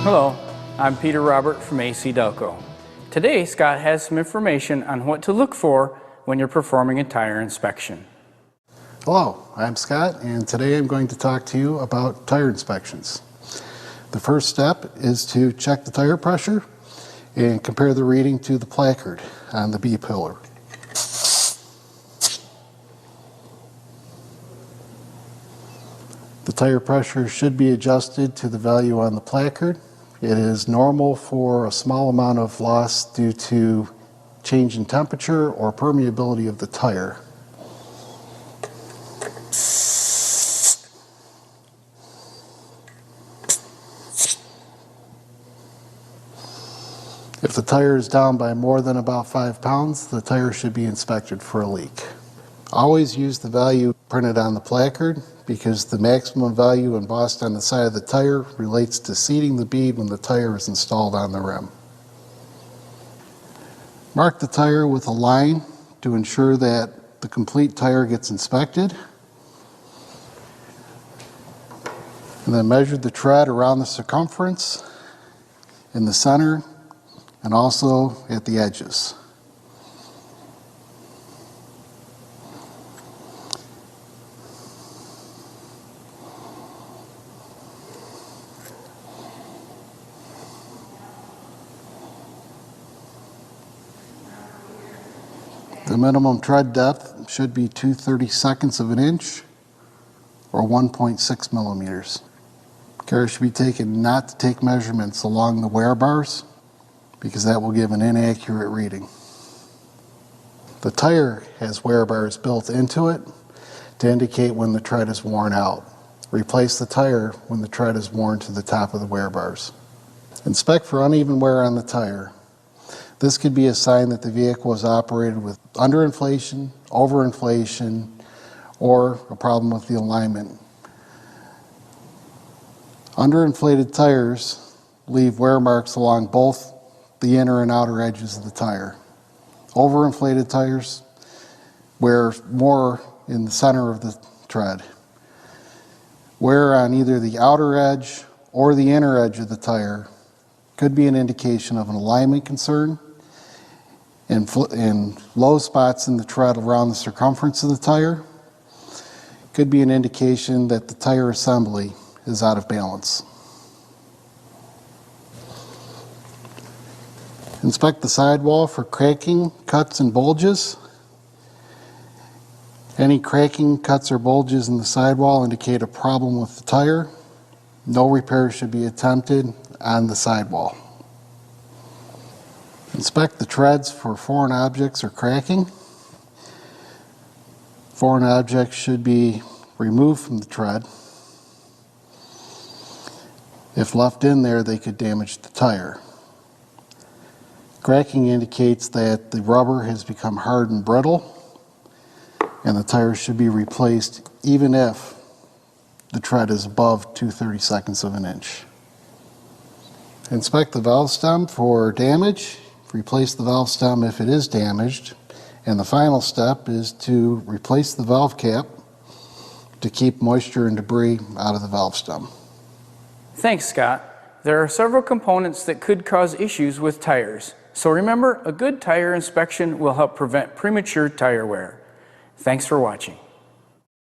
Hello, I'm Peter Robert from ACDelco. Today, Scott has some information on what to look for when you're performing a tire inspection. Hello, I'm Scott, and today I'm going to talk to you about tire inspections. The first step is to check the tire pressure and compare the reading to the placard on the B pillar. The tire pressure should be adjusted to the value on the placard. It is normal for a small amount of loss due to change in temperature or permeability of the tire. If the tire is down by more than about 5 pounds, the tire should be inspected for a leak. Always use the value printed on the placard because the maximum value embossed on the side of the tire relates to seating the bead when the tire is installed on the rim. Mark the tire with a line to ensure that the complete tire gets inspected. And then measure the tread around the circumference, in the center, and also at the edges. The minimum tread depth should be 2/32 of an inch or 1.6 millimeters. Care should be taken not to take measurements along the wear bars because that will give an inaccurate reading. The tire has wear bars built into it to indicate when the tread is worn out. Replace the tire when the tread is worn to the top of the wear bars. Inspect for uneven wear on the tire. This could be a sign that the vehicle is operated with underinflation, overinflation, or a problem with the alignment. Underinflated tires leave wear marks along both the inner and outer edges of the tire. Overinflated tires wear more in the center of the tread. Wear on either the outer edge or the inner edge of the tire could be an indication of an alignment concern, and low spots in the tread around the circumference of the tire could be an indication that the tire assembly is out of balance. Inspect the sidewall for cracking, cuts, and bulges. Any cracking, cuts, or bulges in the sidewall indicate a problem with the tire. No repair should be attempted on the sidewall. Inspect the treads for foreign objects or cracking. Foreign objects should be removed from the tread. If left in there, they could damage the tire. Cracking indicates that the rubber has become hard and brittle, and the tire should be replaced even if the tread is above 2/32 of an inch. Inspect the valve stem for damage. Replace the valve stem if it is damaged. And the final step is to replace the valve cap to keep moisture and debris out of the valve stem. Thanks, Scott. There are several components that could cause issues with tires. So remember, a good tire inspection will help prevent premature tire wear. Thanks for watching.